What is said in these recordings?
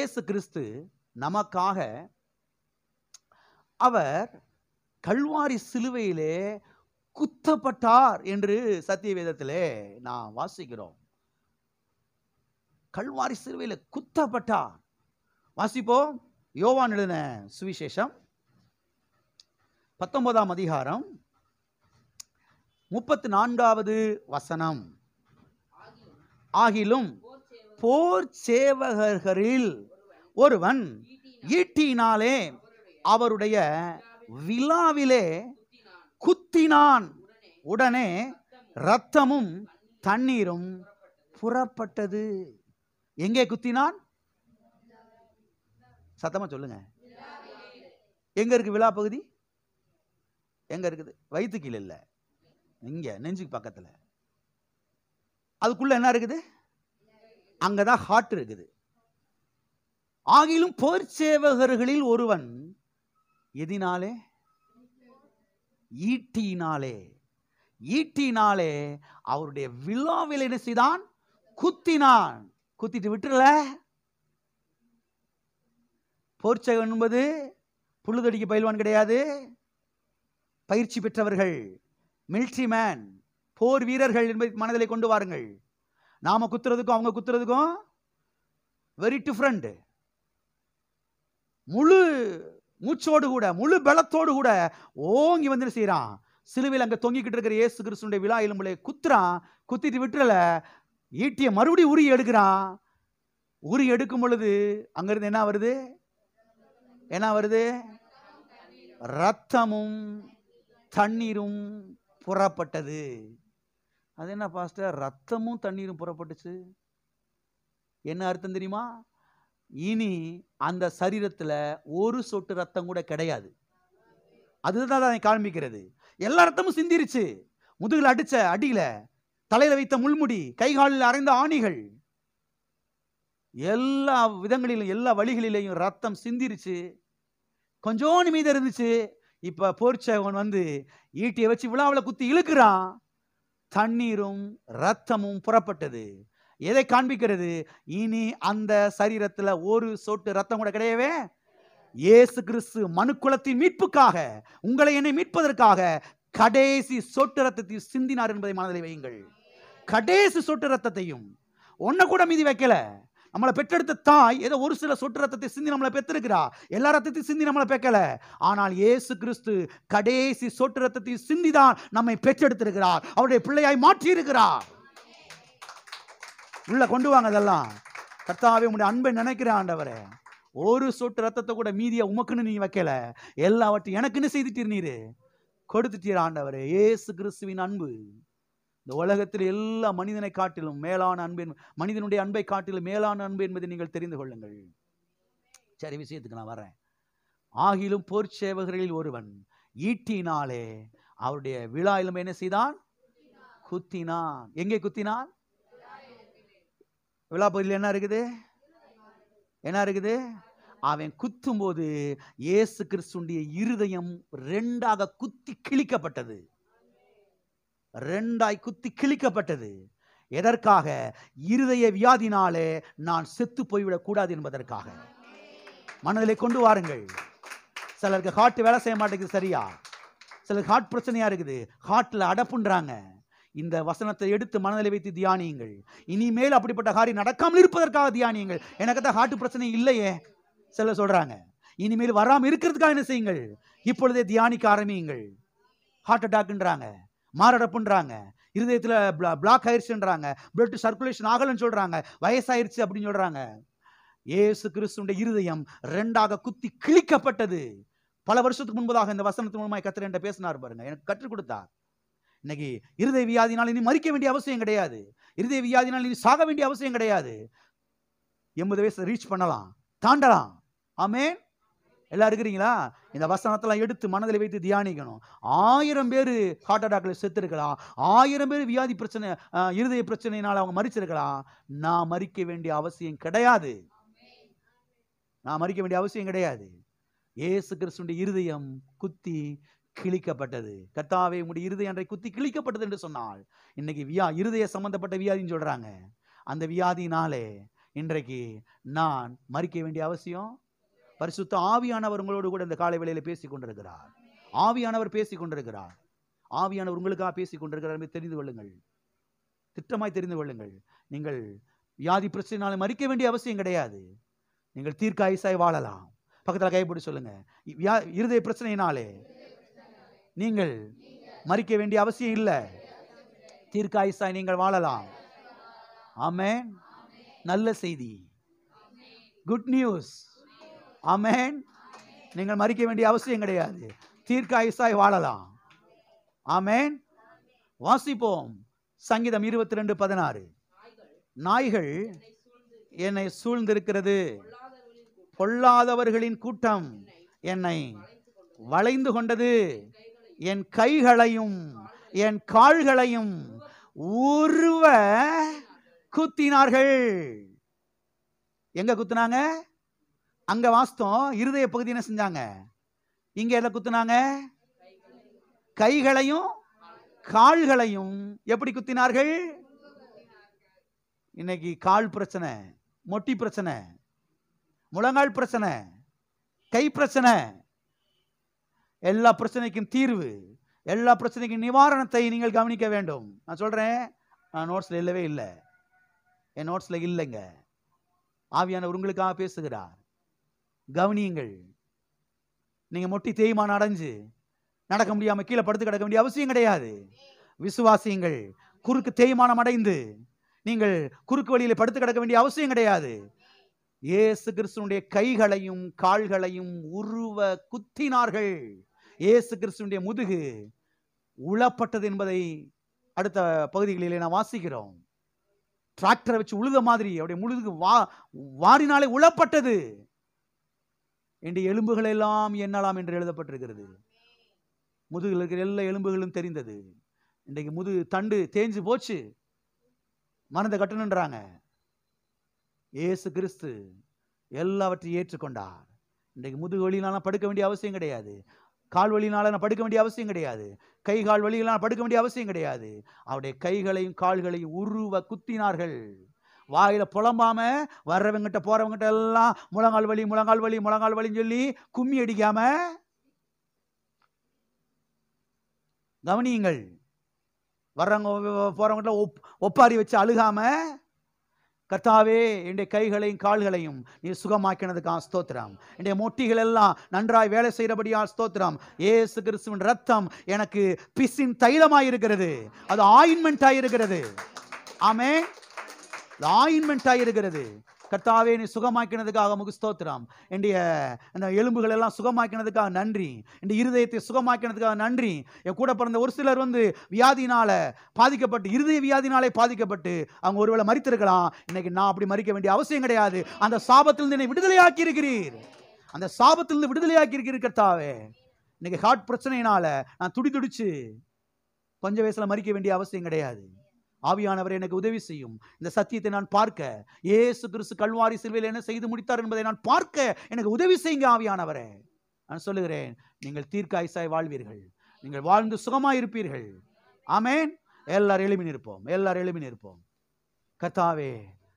இயேசு கிறிஸ்து நமக்காக அவர் கல்வாரி சிலுவையிலே குத்தப்பட்டார் என்று சத்திய வேதத்திலே நாம் வாசிக்கிறோம். கல்வாரி சிலுவையிலே குத்தப்பட்டார். வாசிப்போம். யோவான் எழுதின சுவிசேஷம் 19ஆம் அதிகாரம் 34வது வசனம். ஆகிலும் போர் சேவகர்களில் ஒருவன் ஈட்டினாலே அவருடைய விலாவிலே குத்தினான். உடனே இரத்தமும் தண்ணீரும் புறப்பட்டது. எங்கே குத்தினான்? சத்தமா சொல்லுங்க. எங்க இருக்கு விலா பகுதி? எங்க இருக்குது? வயிற்று கீழே இல்ல, இங்க நெஞ்சுக்கு பக்கத்துல. அதுக்குள்ள என்ன இருக்குது? அங்கதான் ஹார்ட் இருக்குது. ஆகிலும் போர் சேவகர்களில் ஒருவன் எதினாலே? ஈட்டினாலே. ஈட்டினாலே அவருடைய விலாவில் என்ன செய்தான்? குத்தினான். குத்திட்டு விட்டுல. போர்ச்சேவன் என்பது புழுதடிக்கு பயில்வான் கிடையாது. பயிற்சி பெற்றவர்கள், மிலிட்ரி மேன், போர் வீரர்கள் என்பதை மனதிலே கொண்டு வாருங்கள். நாம குத்துறதுக்கும் அவங்க குத்துறதுக்கும் வெரி டிஃபரண்ட். முழு மூச்சோடு கூட, முழு பலத்தோடு கூட ஓங்கி வந்து செய்யறான். சிலுவையில் அங்க தொங்கிக்கிட்டு இருக்கிற இயேசு கிறிஸ்துடைய விலா எலும்புல குத்துறான். குத்திட்டு விட்டுல, ஈட்டிய மறுபடியும் உரி எடுக்கிறான். உரி எடுக்கும் பொழுது அங்கிருந்து என்ன வருது? என்ன வருது? ரத்தமும் தண்ணீரும் புறப்பட்டது. அது என்ன பாஸ்டர், ரத்தமும் தண்ணீரும் புறப்பட்டுச்சு? என்ன அர்த்தம் தெரியுமா? இனி அந்த சரீரத்துல ஒரு சொட்டு ரத்தம் கூட கிடையாது. அதுதான் அதை காண்பிக்கிறது. எல்லா ரத்தமும் சிந்திருச்சு. முதுகுல அடிச்ச அடியில, தலையில வைத்த முள்முடி, கைகாலில் அரைந்த ஆணிகள், எல்லா விதங்களிலும் எல்லா வழிகளிலேயும் ரத்தம் சிந்திருச்சு. கொஞ்சோண்டு மீது இருந்துச்சு. இப்ப போர்ச்சவன் வந்து ஈட்டியை வச்சு விழாவில் குத்தி இழுக்கிறான். தண்ணீரும் ரத்தமும் புறப்பட்டது. எதை காண்பிக்கிறது? இனி அந்த சரீரத்துல ஒரு சொட்டு ரத்தம் கூட கிடையவே. இயேசு கிறிஸ்து மனுக்குலத்தின் மீட்புக்காக, உங்களை என்னை மீட்பதற்காக கடைசி சொட்டு ரத்தத்தை சிந்தினார் என்பதை மனதில் வையுங்கள். கடைசி சொட்டு ரத்தத்தையும் ஒன்ன கூட மீதி வைக்கல. நம்மளை பெற்றெடுத்த தாய் ஏதோ ஒரு சில சொட்டு ரத்தத்தை சிந்தி நம்மளை பெற்றிருக்கிறா. எல்லா ரத்தத்தையும் சிந்தி நம்மளை பெக்கல. ஆனால் இயேசு கிறிஸ்து கடைசி சொட்டு ரத்தத்தை சிந்திதான் நம்மை பெற்றெடுத்திருக்கிறார். அவருடைய பிள்ளையாய் மாற்றி இருக்கிறார். உள்ள கொண்டு வாங்க. அதெல்லாம் கர்த்தாவே உங்களுடைய அன்பை நினைக்கிற ஆண்டவரே, ஒரு சொட்டு ரத்தத்தை கூட மீதியா உமக்குன்னு நீ வைக்கல. எல்லாவற்றையும் எனக்குன்னு செய்துட்டீர், நீரு கொடுத்துட்டீர் ஆண்டவரே. இயேசு கிறிஸ்துவின் அன்பு இந்த உலகத்தில் எல்லா மனிதனை காட்டிலும் மேலான அன்பு, மனிதனுடைய அன்பை காட்டிலும் மேலான அன்பு என்பதை நீங்கள் தெரிந்து கொள்ளுங்கள். சரி, விஷயத்துக்கு நான் வரேன். ஆகிலும் போர்ச்சேவகர்களில் ஒருவன் ஈட்டினாலே அவருடைய விழா எலும்பை என்ன செய்தான்? குத்தினான். எங்கே குத்தினான்? விழா பகுதியில் என்ன இருக்குது? என்ன இருக்குது? அவன் குத்தும் போது இயேசு கிறிஸ்துடைய இருதயம் ரெண்டாக குத்தி கிழிக்கப்பட்டது. ரெண்டாய் குத்தி கிழிக்கப்பட்டது. எதற்காக? இருதய வியாதினாலே நான் செத்து போய்விடக் கூடாது என்பதற்காக. மனதிலே கொண்டு வாருங்கள். சிலருக்கு ஹார்ட் வேலை செய்ய மாட்டேங்குது சரியா. சிலருக்கு ஹார்ட் பிரச்சனையா இருக்குது. ஹார்ட்ல அடப்புன்றாங்க. இந்த வசனத்தை எடுத்து மனதில் வைத்து தியானியுங்கள். இனிமேல் அப்படிப்பட்ட காரியம் நடக்காமல் இருப்பதற்காக தியானியுங்கள். எனக்கு தான் ஹார்ட் பிரச்சனை இல்லையே சிலர் சொல்றாங்க. இனிமேல் வராமல் இருக்கிறதுக்காக என்ன செய்யுங்கள்? இப்பொழுதே தியானிக்க ஆரம்பியுங்கள். ஹார்ட் அட்டாக்ன்றாங்க, மாரடைப்புன்றாங்க, இருதயத்தில் பிளாக் ஆயிடுச்சுன்றாங்க, பிளட் சர்க்குலேஷன் ஆகலன்னு சொல்றாங்க, வயசாயிருச்சு அப்படின்னு சொல்றாங்க. இயேசு கிறிஸ்துவின் இருதயம் ரெண்டாக குத்தி கிழிக்கப்பட்டது. பல வருஷத்துக்கு முன்பதாக இந்த வசனத்தின் மூலமாக கர்த்தர் என்கிட்ட பேசினார் பாருங்க, எனக்கு கற்றுக் கொடுத்தார். இன்னைக்கு இருதய வியாதினால் இனி மறிக்க வேண்டிய அவசியம் கிடையாது. இருதய வியாதினால் இனி சாக வேண்டிய அவசியம் கிடையாது. 80 வயசு ரீச் பண்ணலாம், தாண்டலாம். ஆமென். எல்லாம் இருக்கிறீங்களா? இந்த வசனத்தெல்லாம் எடுத்து மனதில் வைத்து தியானிக்கணும். 1000 பேர் ஹார்ட் அட்டாக்ல செத்து இருக்கலாம். 1000 பேர் வியாதி பிரச்சனை, இருதய பிரச்சனையினால் அவங்க மறிச்சிருக்கலாம். நான் மறிக்க வேண்டிய அவசியம் கிடையாது. நான் மறிக்க வேண்டிய அவசியம் கிடையாது. இயேசு கிறிஸ்துவின் இருதயம் குத்தி கிழிக்கப்பட்டது. கர்த்தாவே உம்முடைய இருதயம் அன்றை குத்தி கிழிக்கப்பட்டது என்று சொன்னால், இன்னைக்கு இருதய சம்பந்தப்பட்ட வியாதின்னு சொல்றாங்க. அந்த வியாதினாலே இன்றைக்கு நான் மரிக்க வேண்டிய அவசியம். பரிசுத்த ஆவியானவர் உங்களோடு கூட இந்த காலை வேளையில பேசிக் கொண்டிருக்கிறார். ஆவியானவர் பேசிக் கொண்டிருக்கிறார். ஆவியானவர் உங்களுக்காக பேசிக் கொண்டிருக்கிறார். தெரிந்து கொள்ளுங்கள், திட்டமாய் தெரிந்து கொள்ளுங்கள். நீங்கள் வியாதி பிரச்சனைனால மரிக்க வேண்டிய அவசியம் கிடையாது. நீங்கள் தீர்க்காயுசாய் வாழலாம். பக்கத்தில் கைப்பிடி சொல்லுங்க, இருதய பிரச்சனையினாலே நீங்கள் மரிக்க வேண்டிய அவசியம் இல்லை. தீர்க்காயுசாய் நீங்கள் வாழலாம். ஆமென். நல்ல செய்தி, குட் நியூஸ். ஆமென். நீங்கள் மரிக்க வேண்டிய அவசியம் கிடையாது. தீர்க்காயுசாய் வாழலாம். ஆமென். வாசிப்போம். சங்கீதம் 22:16. நாய்கள் என்னை சூழ்ந்திருக்கிறது, பொல்லாதவர்களின் கூட்டம் என்னை வளைந்து கொண்டது, என் கைகளையும் என் கால்களையும் உருவ குத்தினார்கள். எங்க குத்துனாங்க? அங்க வாஸ்தம் இருதய பகுதி என்ன செஞ்சாங்க? இங்க எதை குத்துனாங்க? கைகளையும் கால்களையும். எப்படி குத்தினார்கள்? இன்னைக்கு கால் பிரச்சனை, மொட்டி பிரச்சனை, முழங்கால் பிரச்சனை, கை பிரச்சனை, எல்லா பிரச்சனைக்கும் தீர்வு, எல்லா பிரச்சனைக்கும் நிவாரணத்தை நீங்கள் கவனிக்க வேண்டும். நான் சொல்றேன், நான் நோட்ஸ்ல இல்லவே இல்லை, என் நோட்ஸ்ல இல்லைங்க. ஆவியானவர் உங்களுக்காக பேசுகிறார். கவனியுங்கள். நீங்க மொட்டி தேய்மானம் அடைஞ்சு நடக்க முடியாம கீழே படுத்து கிடக்க வேண்டிய அவசியம் கிடையாது. விசுவாசியுங்கள். குறுக்கு தேய்மானம் அடைந்து நீங்கள் குறுக்கு வழியில படுத்து கிடக்க வேண்டிய அவசியம் கிடையாது. இயேசு கிறிஸ்துவினுடைய கைகளையும் கால்களையும் உருவ குத்தினார்கள். இயேசு கிறிஸ்துவினுடைய முதுகு உழப்பட்டது என்பதை அடுத்த பகுதிகளிலே நான் வாசிக்கிறோம். டிராக்டரை வச்சு உழுத மாதிரி அவருடைய முழுதுக்கு வாரினாலே உழப்பட்டது. என்னுடைய எலும்புகள் எல்லாம் எண்ணலாம் என்று எழுதப்பட்டிருக்கிறது. முதுகில் இருக்கிற எல்லா எலும்புகளும் தெரிந்தது. இன்றைக்கு முதுகு தண்டு தேஞ்சு போச்சு, மனதை கட்டணுன்றாங்க. இயேசு கிறிஸ்து எல்லாவற்றையும் ஏற்றுக்கொண்டார். இன்றைக்கு முதுகு வலியினால படுக்க வேண்டிய அவசியம் கிடையாது. கால் வலியினால நான் படுக்க வேண்டிய அவசியம் கிடையாது. கை கால் வலியினால படுக்க வேண்டிய அவசியம் கிடையாது. அவருடைய கைகளையும் கால்களையும் உருவ குத்தினார்கள். வாயில புலம்பாம வர்றவங்கிட்ட போறவங்கிட்ட எல்லாம் முழங்கால் வலி முழங்கால் வலி முழங்கால் வலின்னு சொல்லி கும்மி அடிக்காம கவனியுங்கள். வர்றவங்க போறவங்கிட்ட ஒப்பாரி வச்சு அழுகாம, கர்த்தாவே என்னுடைய கைகளையும் கால்களையும் நீ சுகமாக்கினதுக்காக ஸ்தோத்திரம். என்னுடைய மொட்டிகள் எல்லாம் நன்றாய் வேலை செய்யறபடியால் ஸ்தோத்திரம். இயேசு கிறிஸ்துவின் ரத்தம் எனக்கு பிசின் தைலமாய் இருக்கிறது, அது ஆயின்மெண்ட் ஆயிருக்கிறது. ஆமென். ஆயின்மெண்ட் ஆயிருக்கிறது. கர்த்தாவே நீ சுகமாக்கினதுக்காக உமக்கு ஸ்தோத்திரம். என்னுடைய அந்த எலும்புகள் எல்லாம் சுகமாக்கினதுக்காக நன்றி. இந்த இருதயத்தை சுகமாக்கினதுக்காக நன்றி. என் கூட பிறந்த ஒரு சிலர் வியாதினால பாதிக்கப்பட்டு, இருதய வியாதினாலே பாதிக்கப்பட்டு அவங்க ஒருவேளை மரித்திருக்கலாம். இன்னைக்கு நான் அப்படி மரிக்க வேண்டிய அவசியம் கிடையாது. அந்த சாபத்திலிருந்து என்னை விடுதலையாக்கி இருக்கிறீர். அந்த சாபத்திலிருந்து விடுதலையாக்கி இருக்கிறீர் கர்த்தாவே. இன்னைக்கு ஹார்ட் பிரச்சனையினால நான் துடிச்சு கொஞ்ச வயசுல மரிக்க வேண்டிய அவசியம் கிடையாது. ஆவியானவர் எனக்கு உதவி செய்யும். இந்த சத்தியத்தை நான் பார்க்க, இயேசு கிறிஸ்து கல்வாரி சிலுவையில் என்ன செய்து முடித்தார் என்பதை நான் பார்க்க எனக்கு உதவி செய்யுங்க ஆவியானவரே. நான் சொல்லுகிறேன், நீங்கள் தீர்க்காயுசாய் வாழ்வீர்கள். நீங்கள் வாழ்ந்து சுகமாய் இருப்பீர்கள். ஆமென். எல்லாரும் எழுப்பி நிற்போம். எல்லாரும் எழுப்பி நிற்போம். கர்த்தாவே,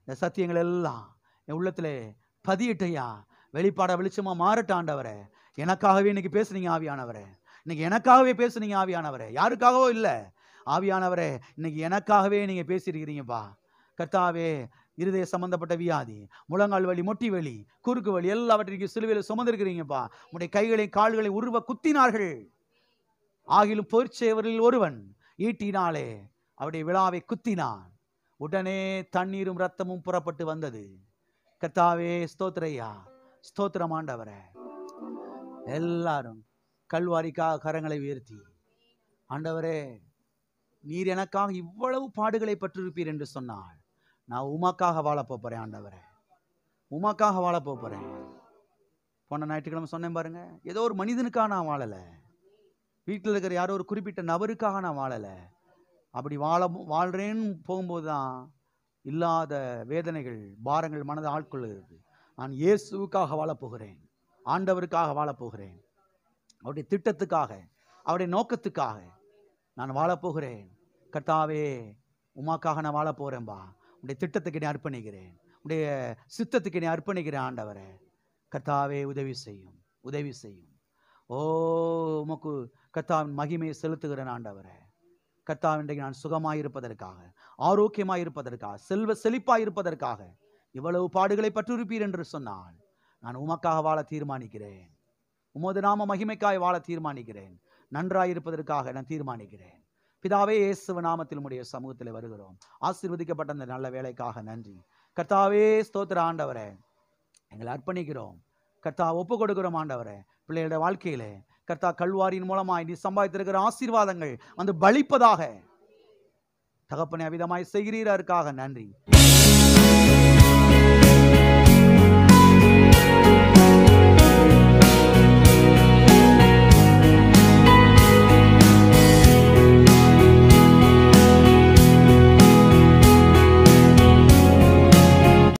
இந்த சத்தியங்கள் எல்லாம் என் உள்ளத்திலே பதியிட்டையா, வெளிப்பாட வெளிச்சமா மாறட்ட ஆண்டவரே. எனக்காகவே இன்னைக்கு பேசுனீங்க ஆவியானவரே. இன்னைக்கு எனக்காகவே பேசுனீங்க ஆவியானவரே, யாருக்காகவோ இல்லை. ஆவியானவரே, இன்னைக்கு எனக்காகவே நீங்க பேசியிருக்கிறீங்கப்பா. கர்த்தாவே, இருதய சம்பந்தப்பட்ட வியாதி, முழங்கால் வலி, மொட்டி வலி, குறுக்கு வலி எல்லாவற்றையும் சிலுவையில் சுமந்திருக்கிறீங்கப்பா. உடைய கைகளை கால்களை உருவ குத்தினார்கள். ஆகிலும் பொற்சேவரில் ஒருவன் ஈட்டினாலே அவருடைய விழாவை குத்தினான். உடனே தண்ணீரும் ரத்தமும் புறப்பட்டு வந்தது. கர்த்தாவே ஸ்தோத்திரையா, ஸ்தோத்திரம் ஆண்டவரே. எல்லாரும் கல்வாரிக்காக கரங்களை உயர்த்தி, ஆண்டவரே நீர் எனக்காக இவ்வளவு பாடுகளை பற்றிருப்பீர் என்று சொன்னால் நான் உமக்காக வாழ போறேன். ஆண்டவரே, உமக்காக வாழ போறேன். போன ஞாயிற்றுக்கிழமை சொன்னேன் பாருங்க, ஏதோ ஒரு மனிதனுக்காக நான் வாழலை, வீட்டில் இருக்கிற யாரோ ஒரு குறிப்பிட்ட நபருக்காக நான் வாழலை. அப்படி வாழ்றேன்னு போகும்போது தான் இல்லாத வேதனைகள், பாரங்கள் மனதை ஆட்கொள்ளுகிறது. நான் இயேசுவுக்காக வாழப்போகிறேன், ஆண்டவருக்காக வாழப்போகிறேன், அவருடைய திட்டத்துக்காக, அவருடைய நோக்கத்துக்காக நான் வாழப்போகிறேன். கர்த்தாவே, உமாக்காக நான் வாழ போறேன்பா. உடைய திட்டத்துக்கு நான் அர்ப்பணிக்கிறேன், உடைய சித்தத்துக்கு என்னை அர்ப்பணிக்கிறேன் ஆண்டவரே. கர்த்தாவே உதவி செய்யும், உதவி செய்யும். ஓ உமக்கு கர்த்தாவின் மகிமையை செலுத்துகிறேன் ஆண்டவரே. கர்த்தாவே, இன்றைக்கு நான் சுகமாயிருப்பதற்காக, ஆரோக்கியமாயிருப்பதற்காக, செல்வ செழிப்பாயிருப்பதற்காக இவ்வளவு பாடுகளை பற்றிருப்பீர் என்று சொன்னால் நான் உமக்காக வாழ தீர்மானிக்கிறேன். உமது நாம மகிமைக்காய் வாழ தீர்மானிக்கிறேன். நன்றாயிருப்பதற்காக நான் தீர்மானிக்கிறேன். பிதாவே, இயேசுவின் நாமத்தில் உம்முடைய சமூகத்தில் வருகிறோம். ஆசீர்வதிக்கப்பட்ட அந்த நல்ல வேலைக்காக நன்றி. கர்த்தாவே, ஸ்தோத்திர ஆண்டவரே, எங்களை அர்ப்பணிக்கிறோம். கர்த்தா, ஒப்பு கொடுக்கிறோம் ஆண்டவரே. பிள்ளைகளுடைய வாழ்க்கையிலே கர்த்தா, கல்வாரியின் மூலமாய் நீ சம்பாதித்திருக்கிற ஆசீர்வாதங்கள் வந்து பலிப்பதாக தகப்பனை அவிதமாய் செய்கிறீரற்காக நன்றி.